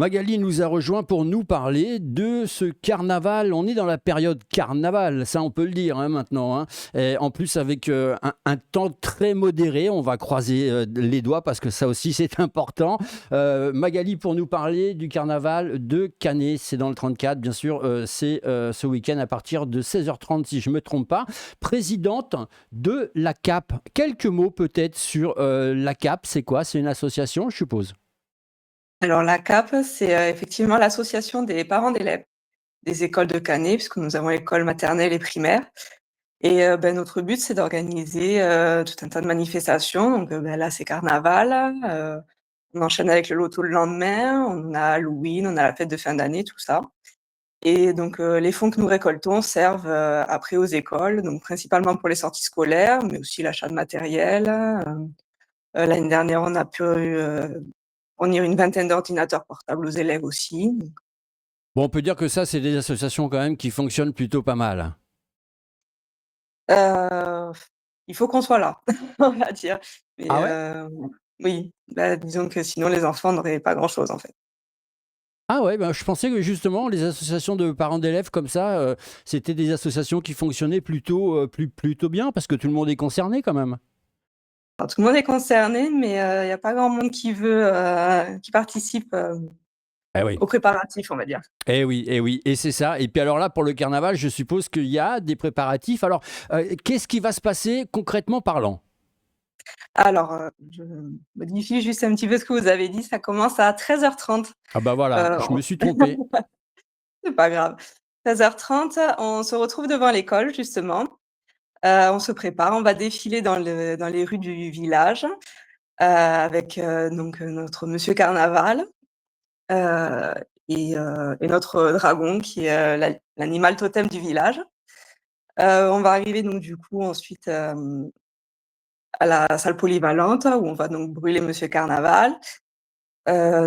Magali nous a rejoint pour nous parler de ce carnaval. On est dans la période carnaval, ça on peut le dire maintenant, hein. Et en plus avec un temps très modéré, on va croiser les doigts parce que ça aussi c'est important. Magali pour nous parler du carnaval de Canet, c'est dans le 34 bien sûr, c'est ce week-end à partir de 16h30 si je ne me trompe pas. Présidente de la CAP, quelques mots peut-être sur la CAP, c'est quoi? C'est une association je suppose. Alors la CAP, c'est effectivement l'association des parents d'élèves des écoles de Canet, puisque nous avons école maternelle et primaire. Et notre but, c'est d'organiser tout un tas de manifestations. Donc là, c'est carnaval. On enchaîne avec le loto le lendemain. On a Halloween, on a la fête de fin d'année, tout ça. Et donc les fonds que nous récoltons servent après aux écoles, donc principalement pour les sorties scolaires, mais aussi l'achat de matériel. L'année dernière, on a pu fournir une vingtaine d'ordinateurs portables aux élèves aussi. Bon, on peut dire que ça, c'est des associations quand même qui fonctionnent plutôt pas mal. Heu, il faut qu'on soit là, on va dire. Mais Ah ouais? oui, bah, disons que sinon les enfants n'auraient pas grand-chose, en fait. Ah ouais, ben, je pensais que justement les associations de parents d'élèves comme ça, c'était des associations qui fonctionnaient plutôt, plutôt bien parce que tout le monde est concerné quand même. Alors tout le monde est concerné, mais il y a pas grand monde qui participe, Eh oui. aux préparatifs, on va dire. Eh oui, et c'est ça. Et puis alors là, pour le carnaval, je suppose qu'il y a des préparatifs. Alors, qu'est-ce qui va se passer concrètement parlant? Alors, je modifie juste un petit peu ce que vous avez dit, ça commence à 13h30. Ah bah voilà, je On me suis trompé. c'est pas grave. 13h30, on se retrouve devant l'école justement, on se prépare, on va défiler dans les rues du village, avec, notre monsieur carnaval, heu et notre dragon qui est, l'animal totem du village. On va arriver donc du coup ensuite, à la salle polyvalente où on va donc brûler monsieur carnaval.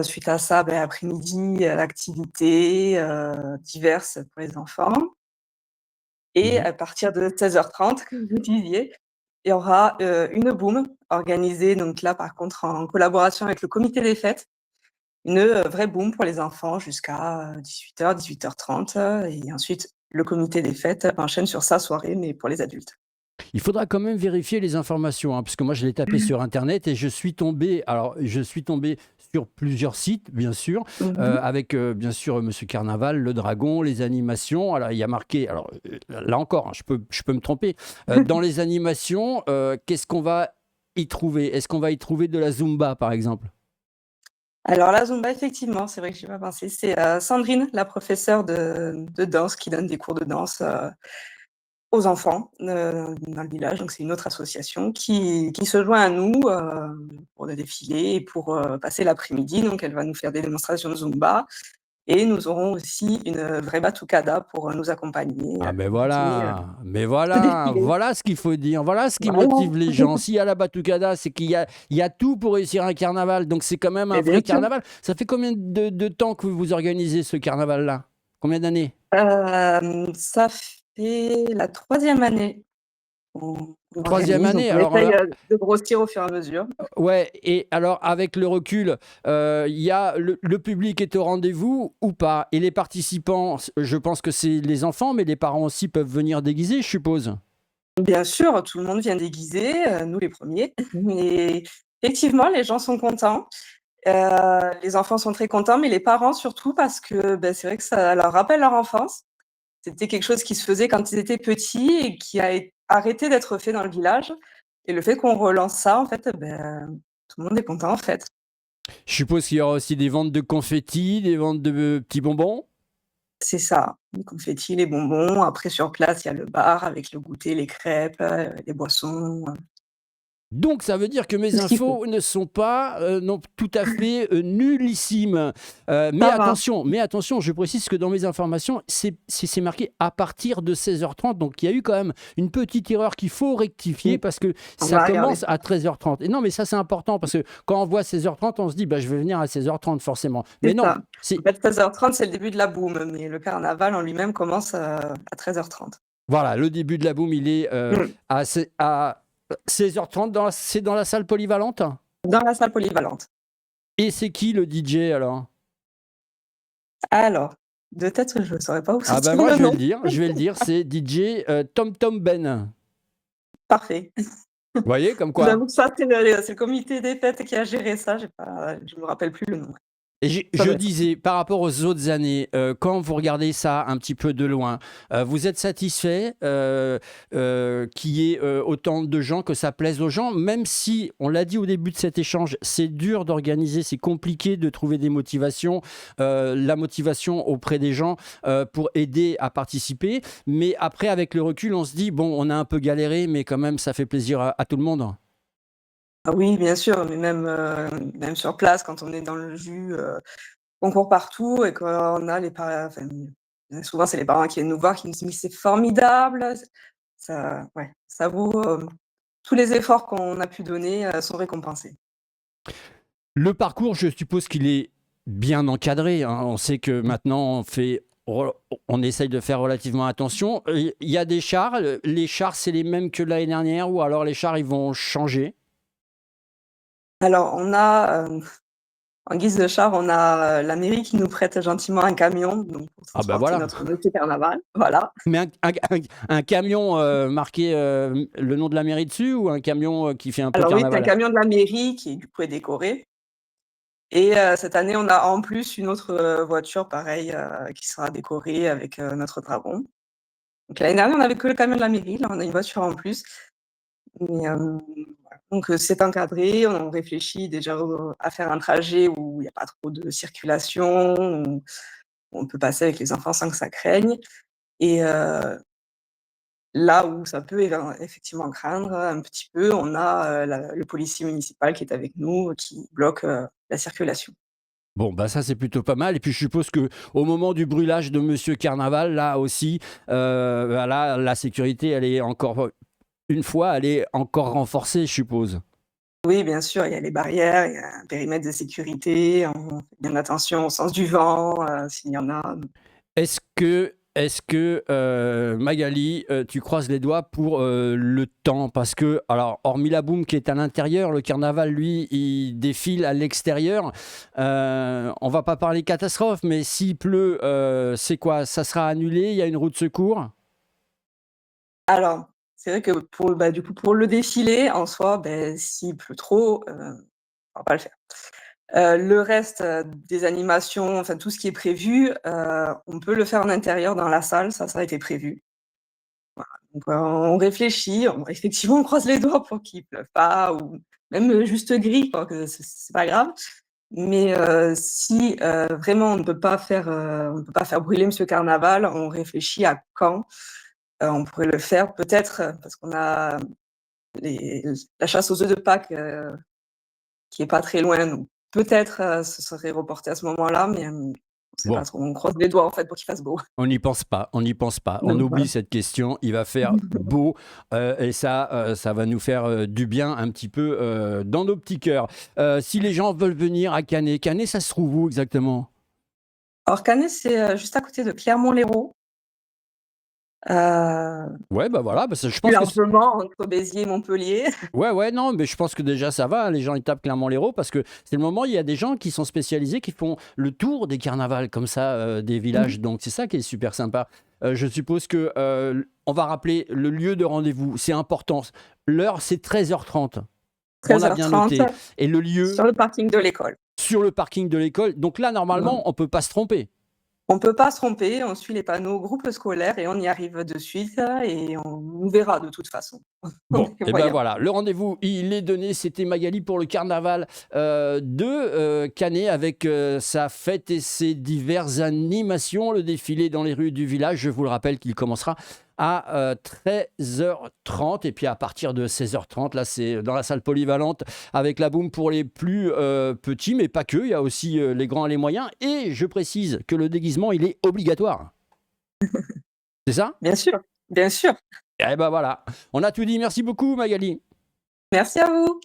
Suite à ça, après-midi, activités, diverses pour les enfants et Mhm. à partir de 16h30, comme vous disiez, il y aura, une boum organisée donc là par contre en collaboration avec le comité des fêtes. Une, vraie boum pour les enfants jusqu'à, 18h-18h30, et ensuite le comité des fêtes enchaîne sur sa soirée, mais pour les adultes. Il faudra quand même vérifier les informations, hein, parce que moi je l'ai tapé sur Internet et je suis tombé sur plusieurs sites, bien sûr, Mmh mh. avec bien sûr Monsieur Carnaval, le dragon, les animations. Alors il y a marqué, alors là encore, hein, je peux me tromper. Dans les animations, qu'est-ce qu'on va y trouver? Est-ce qu'on va y trouver de la Zumba, par exemple? Alors la Zumba, effectivement, c'est vrai que j'y ai pas pensé. C'est, Sandrine, la professeure de danse qui donne des cours de danse, aux enfants, dans le village. Donc c'est une autre association qui se joint à nous, pour le défilé et pour, passer l'après-midi. Donc elle va nous faire des démonstrations de Zumba et nous aurons aussi une, vraie batucada pour, nous accompagner, Ah ben continuer, voilà, mais ce voilà, défilé. voilà ce qu'il faut dire, voilà ce qui Voilà. motive les gens. S'il y a la batucada, c'est il y a tout pour réussir un carnaval, donc c'est quand même un Et bien vrai sûr. carnaval. Ça fait combien de temps que vous organisez ce carnaval-là? Combien d'années? Ça fait la troisième année qu'on Troisième organise, donc année, on alors essaye, là, de grossir au fur et à mesure. ouais, et alors avec le recul, il y a le public est au rendez-vous ou pas? Et les participants, je pense que c'est les enfants, mais les parents aussi peuvent venir déguisés, je suppose? Bien sûr, tout le monde vient déguisé, nous les premiers. Et effectivement, les gens sont contents, les enfants sont très contents, mais les parents surtout parce que, c'est vrai que ça leur rappelle leur enfance. C'était quelque chose qui se faisait quand ils étaient petits et qui a arrêté d'être fait dans le village, et le fait qu'on relance ça, en fait, tout le monde est content, en fait. Je suppose qu'il y aura aussi des ventes de confettis, des ventes de petits bonbons? C'est ça, les confettis, les bonbons. Après sur place, il y a le bar avec le goûter, les crêpes, les boissons, Donc ça veut dire que tout mes ce qu'il faut. infos ne sont pas, non tout à fait, nullissimes. Ça va. Mais attention, je précise que dans mes informations, c'est marqué à partir de 16h30, donc il y a eu quand même une petite erreur qu'il faut rectifier Mmh, parce que on ça va regarder commence ça. à 13h30. Et non, mais ça c'est important parce que quand on voit 16h30, on se dit: «Bah, je vais venir à 16h30 forcément». Mais C'est non, ça. En c'est fait, 16h30, c'est le début de la boum, mais le carnaval en lui-même commence, à 13h30. voilà, le début de la boum, il est, Mmh. à 16h30 c'est dans la salle polyvalente? Dans la salle polyvalente. Et c'est qui le DJ alors? Alors, de tête, je ne saurais pas vous Ah ben sortir moi le nom. je vais le dire, c'est DJ Tom Tom Ben. Parfait. Vous voyez comme Je vous quoi? avoue que ça, c'est le comité des fêtes qui a géré ça, je me rappelle plus le nom. Et Ça je doit être ça. disais, par rapport aux autres années, quand vous regardez ça un petit peu de loin, vous êtes satisfait qu'il y ait autant de gens, que ça plaise aux gens, même si, on l'a dit au début de cet échange, c'est dur d'organiser, c'est compliqué de trouver des motivations, la motivation auprès des gens pour aider à participer. Mais après, avec le recul, on se dit, bon, on a un peu galéré, mais quand même, ça fait plaisir à tout le monde. Ah oui, bien sûr, mais même sur place, quand on est dans le jus, on court partout et qu'on a les pa enfin, souvent, c'est les parents qui viennent nous voir, qui nous disent: «Mais c'est formidable!» Ça ouais, ça vaut, tous les efforts qu'on a pu donner, sont récompensés. Le parcours, je suppose qu'il est bien encadré, hein. On sait que maintenant, on essaye de faire relativement attention. Il y a des chars. Les chars, c'est les mêmes que l'année dernière, ou alors les chars, ils vont changer? Alors on a, en guise de char, on a, la mairie qui nous prête gentiment un camion, donc pour Ah ben transporter voilà. notre petit carnaval, voilà. Mais un camion marqué le nom de la mairie dessus, ou un camion qui fait un peu Alors oui, c'est un carnaval? camion de la mairie qui, du coup, est décoré et cette année, on a en plus une autre, voiture pareil, qui sera décorée avec, notre dragon. Donc l'année dernière, on avait que le camion de la mairie, là, on a une voiture en plus, mais voilà, donc c'est encadré, on réfléchit déjà à faire un trajet où il y a pas trop de circulation, où on peut passer avec les enfants sans que ça craigne et là où ça peut effectivement craindre un petit peu, on a, le policier municipal qui est avec nous, qui bloque, la circulation. Bon, bah ça c'est plutôt pas mal. Et puis je suppose que au moment du brûlage de Monsieur Carnaval, là aussi, bah là, la sécurité, elle est encore une fois, elle est encore renforcée, je suppose. Oui, bien sûr, il y a les barrières, il y a un périmètre de sécurité, on fait bien attention au sens du vent, s'il y en a. Est-ce que, Magali, tu croises les doigts pour le temps? Parce que, alors, hormis la boum qui est à l'intérieur, le carnaval, lui, il défile à l'extérieur. On va pas parler catastrophe, mais s'il pleut, c'est quoi? Ça sera annulé? Il y a une roue de secours? Alors, c'est vrai que du coup, pour le défilé, en soi, beh, s'il pleut trop, on va pas le faire. Le reste, des animations, enfin tout ce qui est prévu, on peut le faire en intérieur dans la salle, ça a été prévu. Donc, on réfléchit, effectivement, on croise les doigts pour qu'il pleuve pas ou même, juste gris quoi, que c'est pas grave. Mais, si, vraiment on ne peut pas faire brûler Monsieur Carnaval, on réfléchit à quand, on pourrait le faire. Peut-être, parce qu'on a les la chasse aux œufs de Pâques, qui est pas très loin, donc peut-être, ce serait reporté à ce moment-là, mais, on sait pas Bon, trop. On croise les doigts en fait pour qu'il fasse beau. on n'y pense pas, on n'y pense pas. On Donc oublie voilà. cette question. Il va faire beau et ça va nous faire du bien un petit peu dans nos petits cœurs. Si les gens veulent venir à Canet, Canet, ça se trouve où exactement? Alors Cannes, c'est, juste à côté de Clermont-Lérault. Ouais, bah voilà, bah, je Plus pense que largement entre Béziers et Montpellier. ouais, ouais, non, mais je pense que déjà ça va. Les gens ils tapent clairement l'héros parce que c'est le moment où il y a des gens qui sont spécialisés, qui font le tour des carnavals comme ça, des villages. Donc c'est ça qui est super sympa. Je suppose que on va rappeler le lieu de rendez-vous. C'est important. L'heure, c'est 13h30. On a bien 13h30 noté. Et le lieu, sur le parking de l'école. sur le parking de l'école. Donc là, Voilà. normalement, on peut pas se tromper. On peut pas se tromper, on suit les panneaux groupe scolaire et on y arrive de suite et on nous verra de toute façon. On Bon, est et ben voyants. voilà, le rendez-vous, il est donné. C'était Magali pour le carnaval de Canet avec sa fête et ses diverses animations. Le défilé dans les rues du village, je vous le rappelle qu'il commencera à 13h30. Et puis à partir de 16h30, là, c'est dans la salle polyvalente avec la boum pour les plus petits, mais pas que. Il y a aussi les grands et les moyens. Et je précise que le déguisement, il est obligatoire. C'est ça? Bien sûr, bien sûr. Et ben voilà, on a tout dit. Merci beaucoup, Magali. Merci à vous.